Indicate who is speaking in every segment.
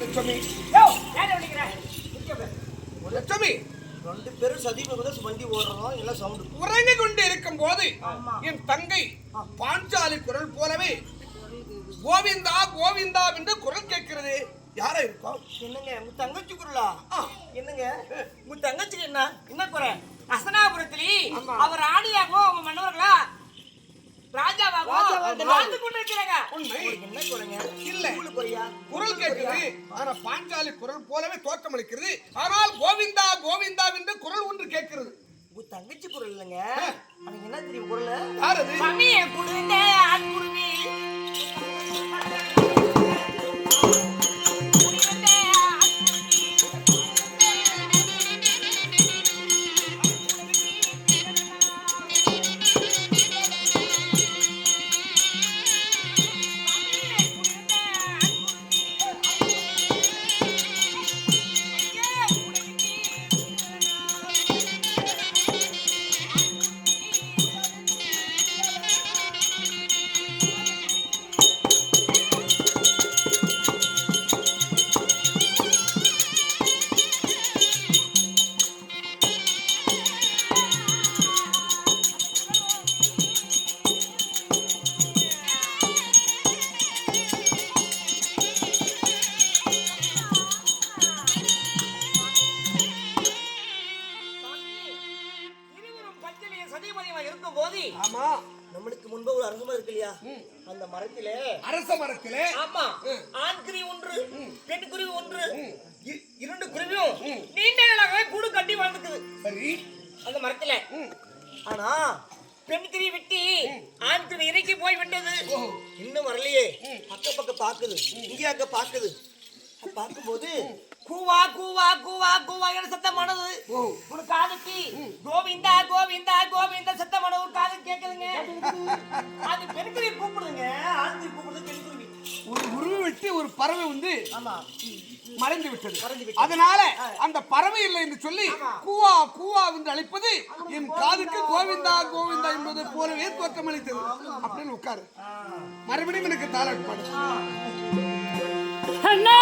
Speaker 1: லட்சுமி லட்சுமி
Speaker 2: ரெண்டு பேரும் சதிபகுத வண்டி ஓடுறோம் எல்லாம் சவுண்ட்
Speaker 1: உறங்கி கொண்டு இருக்கும் போது என் தங்கை பாஞ்சாலி குரல் போலவே கோவிந்தா கோவிந்தா என்று குரல் கேட்கிறது. யாரா இருக்கும்?
Speaker 2: என்னங்க உங்க தங்கச்சி குரலா? என்னங்க உங்க தங்கச்சிக்கு என்ன குறை? அசனாபுரத்திலே அவர் ராணியாகவும் அவங்க மன்னவர்களா ராஜாவாகவும் வாழ்ந்து கொண்டிருக்கிறாங்க. என்ன குறைங்க?
Speaker 1: இல்ல குரல் கேட்குது. ஆனா பாஞ்சாலி குரல் போலவே தோற்றமளிக்கிறது. ஆனால் கோவிந்தா கோவிந்தா என்று குரல் ஒன்று கேட்கிறது.
Speaker 2: உங்க தங்கச்சி குரல் இல்லைங்க. எனக்கு என்ன தெரியும் குரல்?
Speaker 1: யாரது?
Speaker 2: மம்மியே குடுங்க ஆண்குருவி நம்மளுக்கு முன்பு ஒரு அரச மரம் இருக்கு இல்லையா? அந்த மரத்திலே
Speaker 1: அரச மரத்திலே
Speaker 2: ஆமா ஆண் குருவி ஒன்று பெண் குருவி ஒன்று இரண்டு குருவியும் நீண்ட நாளாகவே கூடு கட்டி வாழ்ந்துக்குது.
Speaker 1: சரி
Speaker 2: அந்த மரத்திலே ஆனா பெண் குருவி விட்டு ஆண் குருவி இறக்கி போய் விட்டது. இன்னும் வரலையே. அக்க பக்கம் பாக்குது, இங்கே அங்க பாக்குது. பார்க்கும்போது கூவா கூவா கூவா கூவா என சத்தமானது ஒரு காதுக்கு கோவிந்தா கோவிந்தா கோவிந்தா சத்தமான ஒரு காது கேட்குதுங்க. அது பெண்குருவி கூப்பிடுதுங்க. ஆண்குருவி கூப்பிடுது பெண்குருவி.
Speaker 1: ஒரு உருவி விட்டு ஒரு பறவை வந்து மறைந்து விட்டது. அதனால அந்த பறவை இல்லை என்று சொல்லி கூவா கூவா என்று அழைப்பது என் காதுக்கு கோவிந்தா கோவிந்தா என்பதை போலவே தோற்றமளித்தது. அப்படின்னு உட்காரு. மறுபடியும் எனக்கு தாளாட்பாடு.
Speaker 3: அண்ணா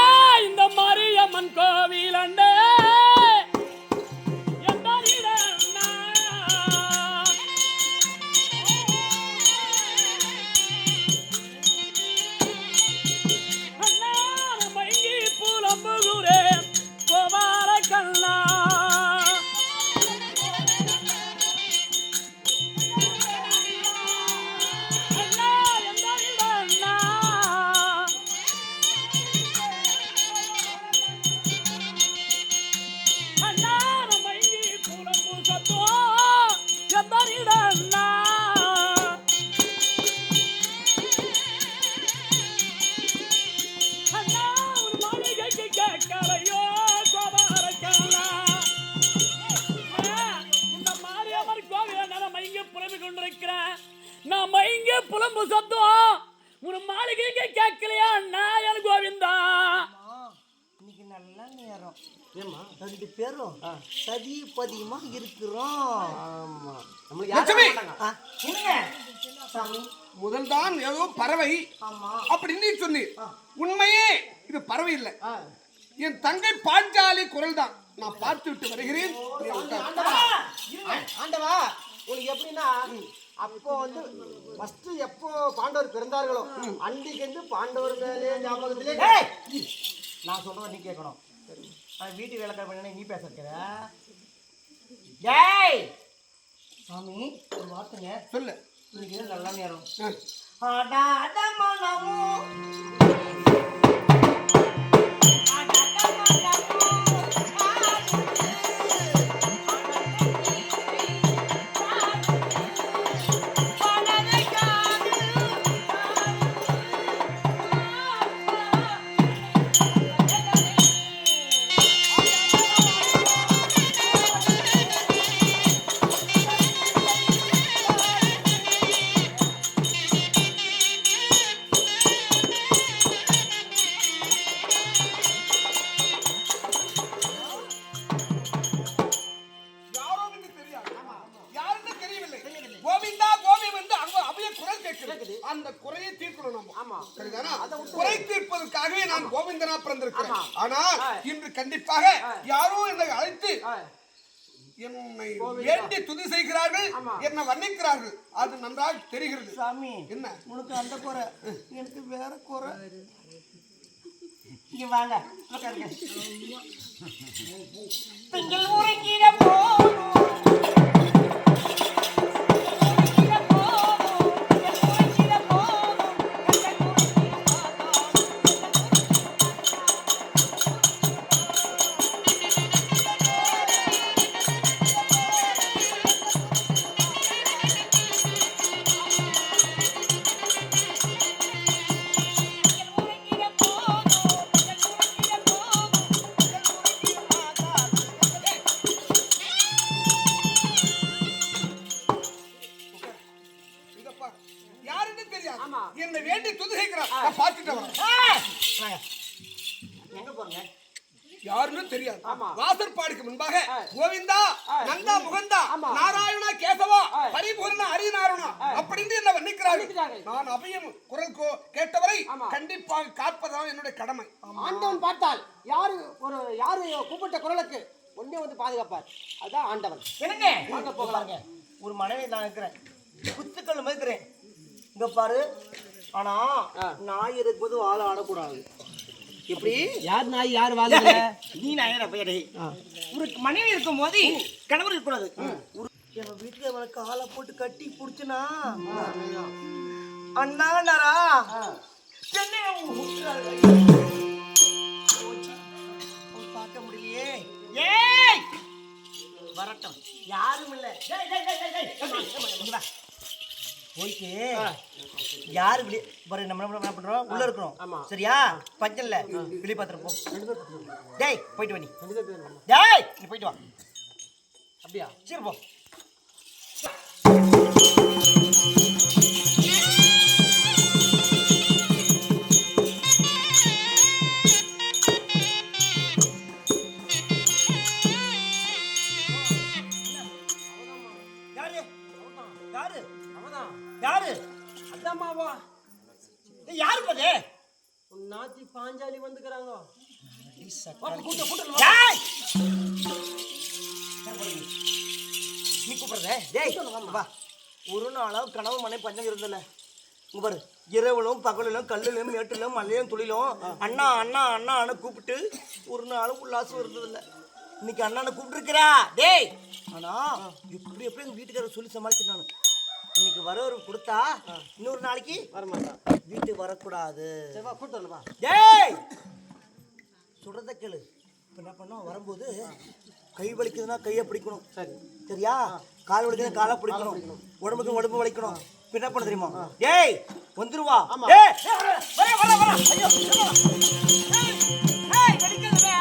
Speaker 3: இந்த மாரியம்மன் கோவில் அண்ணே நான் மயங்க புலம்பு சத்தம் ஒரு மாளிகைக்கு கேட்கலையா நாயன் கோவிந்தா?
Speaker 2: இன்னைக்கு நல்ல நேரம். ஏமா ரெண்டு பேரும் சதி பதியமா இருக்கிறோம்.
Speaker 1: முதல் தான் ஏதோ பறவை அப்படின்னு சொன்னீர். உண்மையே இது பறவை இல்லை. என் தங்கை பாஞ்சாலி குரல் தான். நான் பார்த்து விட்டு வருகிறேன்.
Speaker 2: ஆண்டவா உனக்கு எப்படின்னா அப்போ வந்து ஃபர்ஸ்ட் எப்போ பாண்டவர் பிறந்தார்களோ அன்றைக்கு வந்து பாண்டவர் மேலே ஞாபகத்திலே நான் சொல்றத நீ கேட்கணும். வீட்டு வேலைக்கார பண்ண நீ பேச இருக்கிற. டேய் சாமி ஒரு வார்த்தைங்க சொல்லு. இன்னைக்கு நல்ல நேரம்.
Speaker 1: ஆனால் இன்று கண்டிப்பாக யாரோ என்னை அழைத்து என்னை வேண்டி துதி செய்கிறார்கள், என்னை வர்ணிக்கிறார்கள். அது நன்றாக தெரிகிறது.
Speaker 2: சாமி,
Speaker 1: என்ன
Speaker 2: உனக்கு அந்த குறை, எனக்கு வேற குறை. இங்க வாங்க, உட்காருங்க. திங்கள் உறங்கிட போதும்,
Speaker 1: யாருன்னு தெரியாது, என்னை வேண்டி துதி செய்கிறார். நான் பார்த்துட்டு வரேன்.
Speaker 2: எங்க போறீங்க?
Speaker 1: யாருன்னு தெரியாது. வாசற்பாடுக்கு முன்பாக கோவிந்தா, நந்தா, முகந்தா, நாராயணா, கேசவா, பரிபூர்ண, ஹரிநாராயணா அப்படின்னு என்ன வர்ணிக்கிறார்கள். நான் அபயம் குரல் கேட்டவரை கண்டிப்பாக காப்பதான் என்னுடைய கடமை.
Speaker 4: ஆண்டவன் பார்த்தால் யாரு கூப்பிட்ட குரலுக்கு ஒன்னே வந்து பாதுகாப்பார். அதான் ஆண்டவன்.
Speaker 2: என்னங்க வாங்க போகலாங்க. ஒரு மனைவி நான் இருக்கிறேன், குத்துக்கள் இருக்கிறேன். இங்க பாரு, ஆனா நாய் இருக்கும்போது வாழ ஆடக்கூடாது. எப்படி?
Speaker 4: யார் நாய் யார் வாழல?
Speaker 2: நீ நாயன பெயரே. ஒரு மனைவி இருக்கும் போது கணவர் இருக்கக்கூடாது. என் வீட்டுல அவனுக்கு காலை போட்டு கட்டி புடிச்சுனா அண்ணாடா பார்க்க முடியலையே. ஏய் வரட்டும், யாரும் இல்ல. போயிட்டு யாரு இப்படி பாரு, நம்ம என்ன பண்றோம், உள்ள இருக்கிறோம் சரியா? பஞ்சல்ல வெளியே பார்த்துருப்போம். டேய் போயிட்டு வா, நீ டேய் நீ போயிட்டு வா.
Speaker 4: அப்படியா?
Speaker 2: சரி போ. யாரு?
Speaker 4: அதாமாவா?
Speaker 2: யாரு போது?
Speaker 4: நாத்தி பாஞ்சாலி வந்துக்கிறாங்க.
Speaker 2: நீ கூப்பிடுறதே? டேய் வா. ஒரு நாளும் கனவு மனை பஞ்சம் இருந்தல. இங்க பாரு, இரவுலும் பகலிலும் கல்லிலும் மேட்டிலும் மலையிலும் துளிலும் அண்ணா அண்ணா அண்ணான்னு கூப்பிட்டு ஒரு நாளும் உல்லாசம் இருந்ததில்ல. இன்னைக்கு அண்ணானை கூப்பிட்டுருக்கிறா. டேய் ஆனா எப்படி எப்படி எங்க வீட்டுக்காரர் சொல்லி சமாளிச்சு நானு இன்னைக்கு வரவர் கொடுத்தா இன்னொரு நாளைக்கு
Speaker 4: வரமாட்டான்,
Speaker 2: வீட்டுக்கு வரக்கூடாது.
Speaker 4: சரிவா கூட்டணுமா?
Speaker 2: டேய் சொல்றத கேளு. இப்போ என்ன பண்ணோம், வரும்போது கை வலிக்குதுன்னா கையை பிடிக்கணும்.
Speaker 4: சரி
Speaker 2: சரியா? கால் வலிக்குதுன்னா காலை பிடிக்கணும். உடம்புக்கு உடம்பு வலிக்கணும். இப்போ என்ன பண்ண தெரியுமா? டேய் வந்துருவா. டேய் வர வர வர. ஐயோ ஏய் வெடிக்குதுடா.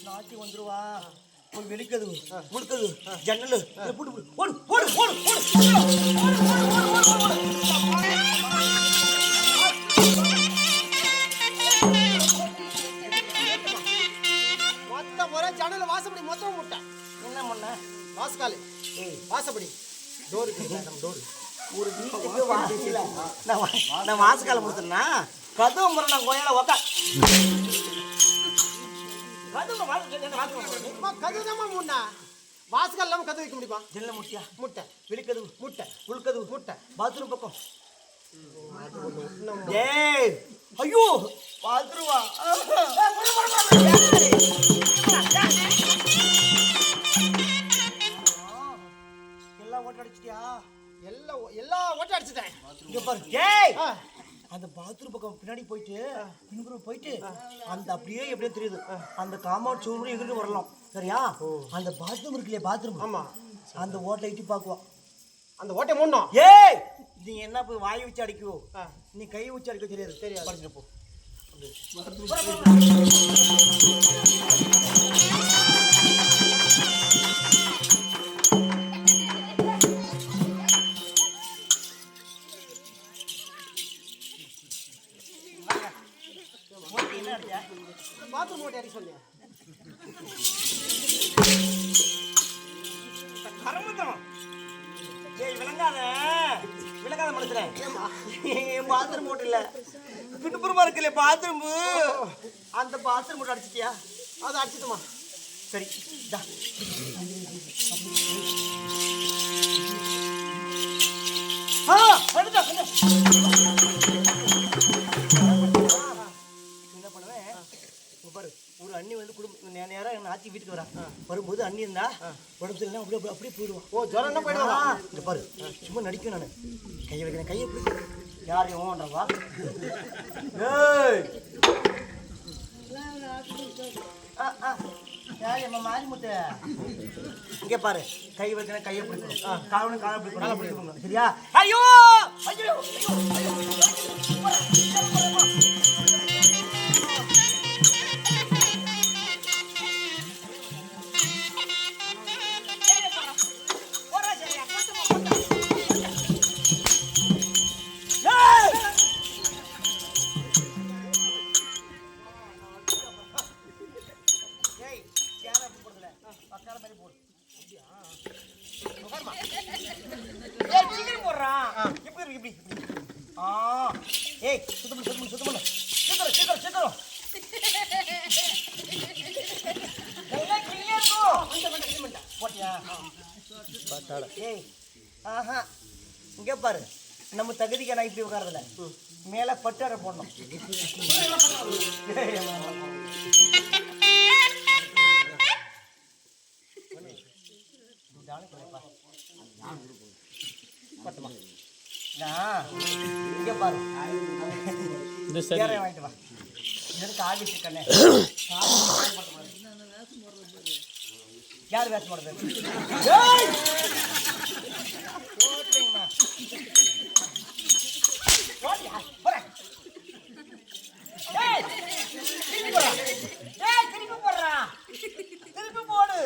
Speaker 2: நாட்டி வந்துருவா. ஒரு வெளிக்கது கொடுத்தது ஜன்னல் ஓடு ஓடு ஓடு ஓடு
Speaker 4: மொத்த முறை ஜன்னல் வாசப்படி மொத்தம் முட்டை.
Speaker 2: என்ன பண்ண?
Speaker 4: வாசக்காலு வாசப்படி டோரு நம்ம டோரு.
Speaker 2: ஒரு வீட்டுக்கு வாசல் நான் வாசக்கால முடித்தேன்னா கதவு முறை நான் கோயில உக்கா
Speaker 4: கதுதாமா முன்னா வாசக்கால் இல்லாம கதவு வைக்க முடியுமா?
Speaker 2: ஜெல்ல முட்டியா
Speaker 4: முட்டை
Speaker 2: வெளிக்கதவு
Speaker 4: முட்டை
Speaker 2: உள்கதவு
Speaker 4: முட்டை
Speaker 2: பாத்ரூம் பக்கம். ஏய் ஐயோ பாத்ரூவா ஓட்ட அடிச்சிட்டியா?
Speaker 4: எல்லா ஓட்டம் அடிச்சுட்டேன்.
Speaker 2: இங்க பாரு. ஏய்
Speaker 4: ஆ,
Speaker 2: அந்த பாத்ரூம் பக்கம் பின்னாடி போயிட்டு பின்புறம் போயிட்டு அந்த அப்படியே எப்படியே தெரியுது அந்த காம்பவுண்ட் சுவர் எங்கிட்டு வரலாம் சரியா? அந்த பாத்ரூம் இருக்குல்லையே பாத்ரூம்,
Speaker 4: ஆமா.
Speaker 2: அந்த ஓட்டை இட்டு பாக்குவோம்.
Speaker 4: அந்த ஓட்டை மூடணும்.
Speaker 2: ஏய் நீ என்ன போய் வாய் வச்சு அடிக்குவோ, நீ கை வச்சு அடிக்க தெரியாது.
Speaker 4: தெரியாது.
Speaker 2: படிச்சுட்டு போ. என்ன அடிச்சா?
Speaker 4: பாத்ரூம் ஓட்டை அடிக்க சொன்னேன்.
Speaker 2: கருமத்தனம். ஏய் விளங்காத மனுஷனே. என் பாத்ரூம் போட்டு இல்ல பின்புறமா இருக்குல்ல பாத்ரூம், அந்த பாத்ரூம் போட்டு அடிச்சிட்டியா?
Speaker 4: அதை அடிச்சுட்டுமா?
Speaker 2: சரி டா. வந்துட்டா என்ன பண்ணுவேன் பாரு. ஒரு அண்ணி வந்து குடும்பம் நேரம் எங்க ஆச்சி வீட்டுக்கு வரா. வரும்போது அண்ணி இருந்தா உடம்பு சரியில்லை அப்படியே போயிடுவான்.
Speaker 4: ஓ, ஜுரம் என்ன போயிடுவா?
Speaker 2: இந்த பாரு சும்மா நடிக்கும். நான் கையை வைக்கிறேன், கையை பிடி. யாரையும் ஓன்றவா? மாரிமுத்து இங்கே பாரு, கை வைக்கிறேன், கையை பிடிக்கணும். காவலும் காலை பிடிக்கணும். சரியா? ஐயோ ஐயோ ஐயோ இங்க பாரு, நம்ம தகுதிக்கு நான் இப்படி உட்காரதில்ல, மேல பட்டாடை போடணும். இங்க பாரு, வாங்கிட்டு வா. இதற்கு ஆபீஸ் கண்ணே யார் வேஷம் போடுறது? திருப்பி போடுறா, திருப்பி போடு.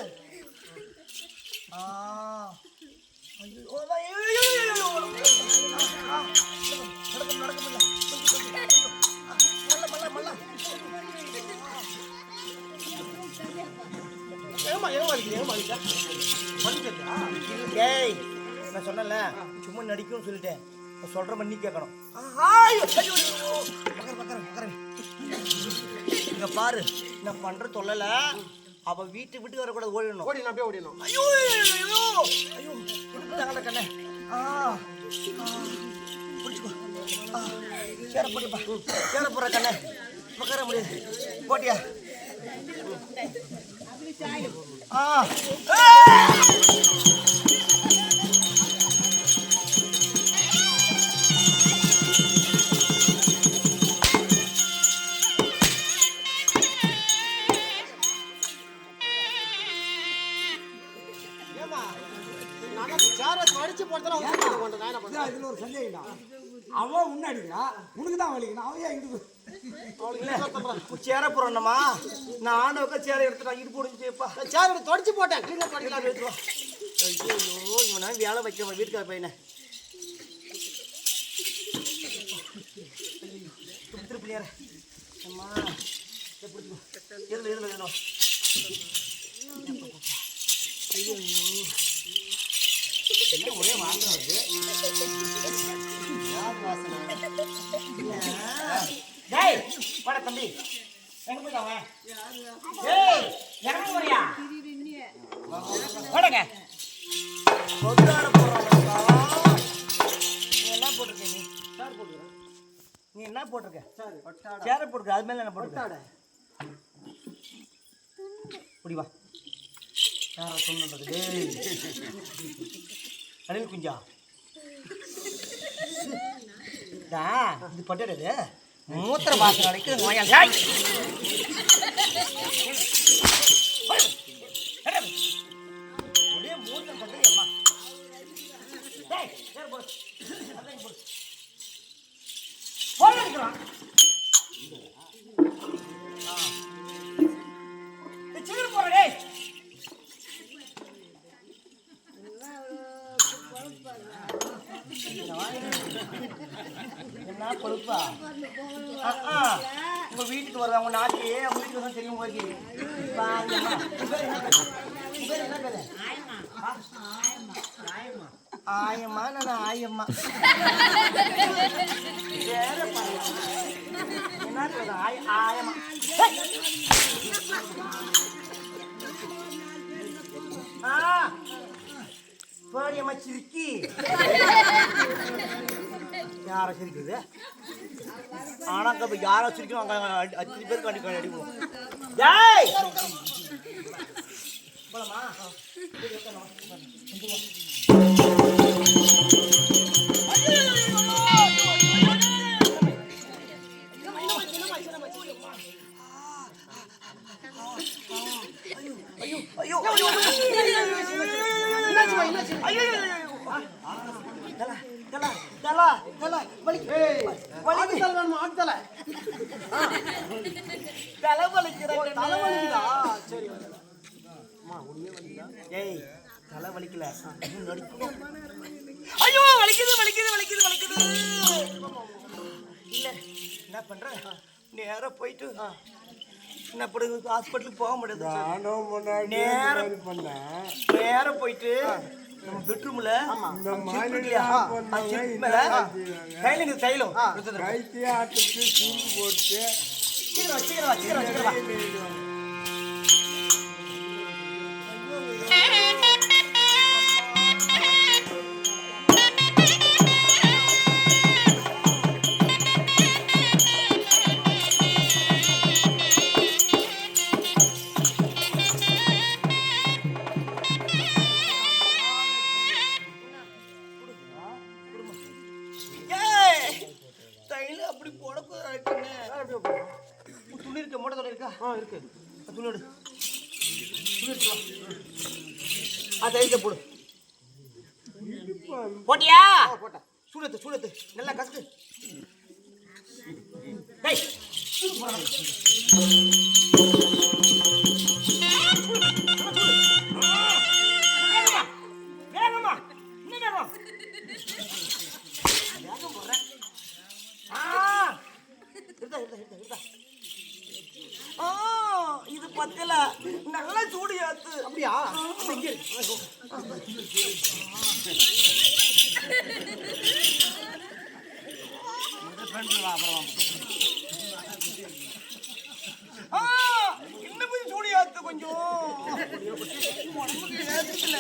Speaker 2: நான் சொன்னல சும்மா நடிக்கும் சொல்லிட்டேன், சொல்ற பண்ணி கேட்கணும். இங்க பாரு, நான் பண்ற சொல்லல, அவ வீட்டுக்கு வரக்கூடாது, ஓடிடணும்.
Speaker 4: அப்படியே ஓடிடணும்.
Speaker 2: ஐயோ ஐயோ ஐயோ கண்ணே. பிடிச்சிக்கோ, சேர போட்டிப்பா, சேர போற கண்ணே, உட்கார முடியாது. போட்டியா?
Speaker 1: இதுல ஒரு சந்தேகம்டா, அவ முன்னாடிக்கிறா, உனக்கு தான் வலிக்கணும், அவன் ஏன் இங்க
Speaker 2: சேர போறோம்மா? நான் ஆண்டவக்க சேர எடுத்துட்டான், இது போடுச்சுப்பா.
Speaker 4: சேர் தொடச்சு போட்டேன்.
Speaker 2: ஐயோ இவனா வேலை வைக்க வீட்டுக்கார பையனை திருப்பியார அம்மா எதுல ஐயோ என்ன ஒரே வாங்குறது வாடா தம்பி, எங்க போயிட்டாங்க? இறங்க போறியா? வாடங்க. நீ என்ன போட்டிருக்க? நீ என்ன போட்டிருக்க? சேர போட்டிருக்க, அது மேல என்ன போட்டிருக்க? இப்படி வா. யாரா சொன்னது? அணில் குஞ்சா இது பட்டது மூத்திர வாசனை அடைக்குது நோயாளி. ஒரே மூத்திரம் பண்றது அம்மா. டேய், நேரா போடு. அப்படியே போடு. போடு எடுக்கிறான். சீக்கிரம் போற டேய். என்ன பொறுப்பா? உங்க வீட்டுக்கு வருவாங்க நாட்டி உங்க வீட்டுக்கு தான் தெரியும் உங்களுக்கு. ஆயம்மா நான் ஆயம்மா என்ன ஆயம்மா போடியம்மா சிரிக்கி யார சிரிக்குது ஆனா யார சிரிக்கும் அஞ்சு பேர் கண்டி அடிப்போம். ஜெய் போலாமா? ஐயோ ஐயோ ஐயோ தலை வலிக்கல. ஐயோ வலிக்குது வலிக்குது வலிக்குது வலிக்குது. இல்ல என்ன பண்ற? நேரா போயிட்டு என்ன படுது ஹாஸ்பிட்டலுக்கு போக முடியாது. நேரா போயிட்டு நம்ம பெட்ரூம்ல தைலம் தைலம் போட்டு சீக்கிரம் சீக்கிரம் சீக்கிரம் துணி இருக்க மூட்டை துணி இருக்கா? இருக்கு. துணியோடு துணி எடுத்து வா. தைரியத்தை போடு. போட்டியா? போட்டேன். சூடத்து சூடத்து நல்லா கசக்கு. டேய் வேகமா இன்னும் வேகம். வேகம் போடுறேன். இது பத்தல நல்லா சூடு ஏத்து. அப்படியா? இன்னும் கொஞ்சம் சூடு ஏத்து கொஞ்சம் உடம்புக்கு ஏத்துக்கல.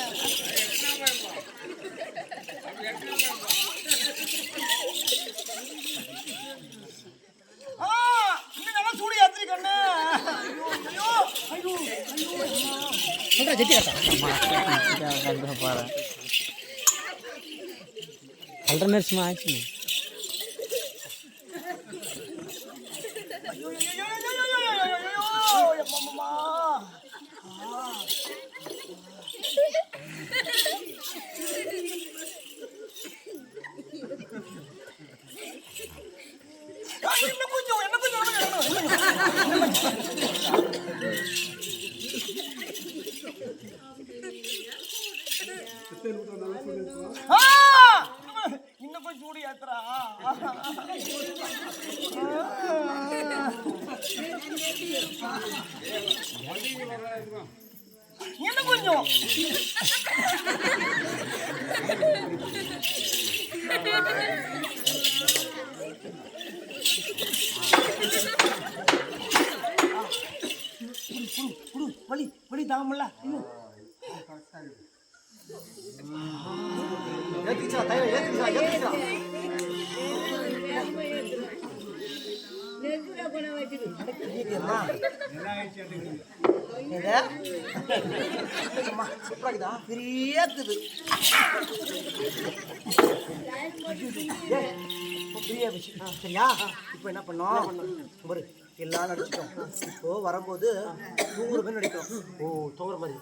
Speaker 2: இன்னும் நல்லா சூடு ஏத்துக்கண்ணு. இன்னும் கொஞ்சம் சூடு ஏத்துறா. இன்னும் கொஞ்சம் வலி வலி தாமல்ல. ஏத்துச்சா தைலம் ஏத்துச்சா ஏத்துச்சா. நெஞ்சுல போன வச்சிரு. பிரியாக்குது சரியா? இப்போ என்ன பண்ணோம்? ஒரு எல்லாம் நடிச்சிட்டோம். இப்போ வரும்போது தூங்குற மாதிரி நடிக்கிறோம். ஓ, தூங்குற மாதிரி.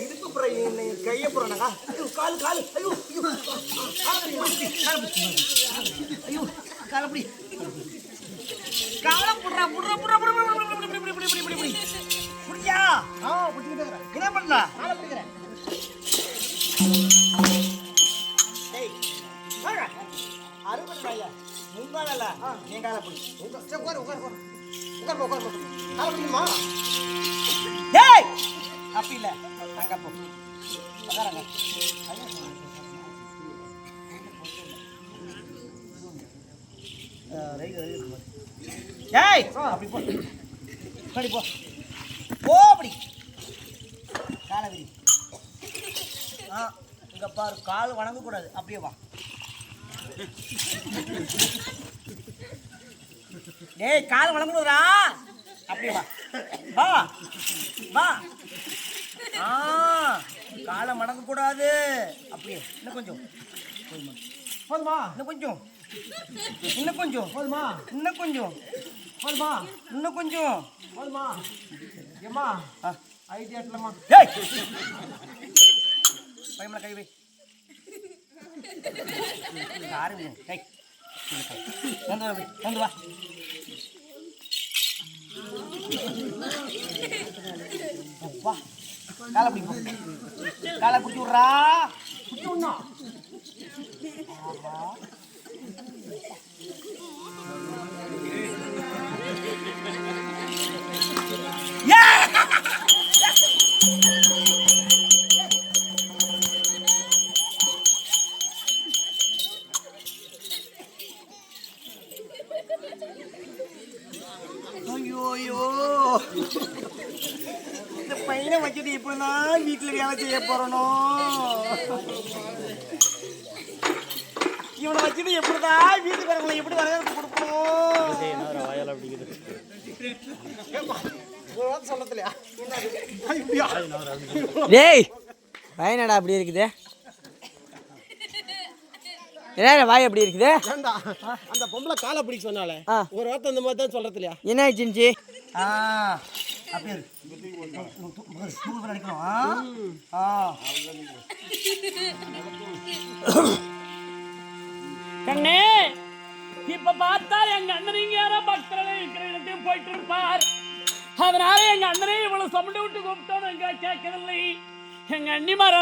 Speaker 2: இதுக்கு கைய போறானக்கா காலு காலு ஐயோ ஐயோ காலப்படி கால புடுறா புடுறா புடுறா புடியா என்ன பண்ணா கால பிடிக்கிறேன் அறுபது முங்கால நீ கால பிடி உட்கார் உட்கார் உட்கார் உட்கார் கால பிடிக்குமா டேய் அப்படி இல்ல அங்க போ உட்காருங்க டேய் அப்படி போ படி போ போ அப்படி கால விரி இங்க பாரு கால் வணங்க கூடாது அப்படியே வா டேய் கால் வணங்கணும்டா அப்படியே வா வா வா காலை மடங்க கூடாது அப்படியே இன்னும் கொஞ்சம் போதுமா இன்னும் கொஞ்சம் இன்னும் கொஞ்சம் போதுமா இன்னும் கொஞ்சம் போதுமா இன்னும் கொஞ்சம் போதுமா ஏம்மா ஐடியாட்டலம்மா டேய் பயமல கை வை ஆரம்பி டேய் வந்து வா வா காலை பிடி காலை பிடிச்சி விட்றா பிடிச்சி விடணும் ஐயோ இந்த பையனை வச்சுட்டு இப்படிதான் வீட்டுல வேலை செய்ய போறனோ இவனை வச்சுட்டு எப்படிதான் வீட்டுக்காரங்களை எப்படி வரவேற்பு கொடுக்கணும் சொல்லலையா
Speaker 5: டேய் வாயனடா அப்படி இருக்குது என்ன வாய் அப்படி இருக்குது
Speaker 4: அந்த பொம்பளை காலை பிடிக்க சொன்னாலே ஒரு வார்த்தை அந்த மாதிரி தான் சொல்றது இல்லையா
Speaker 5: என்ன ஆயிடுச்சு
Speaker 2: அப்படியே அடிக்கணும்
Speaker 3: கண்ணே இப்ப பார்த்தா எங்க அண்ணன் இங்க யாரோ பக்தர்கள் இருக்கிற இடத்தையும் போயிட்டு இருப்பார். அதனால எங்க அண்ணனே இவ்வளவு சமண்டு விட்டு கூப்பிட்டோம் எங்க கேட்கவில்லை. எங்க அண்ணிமார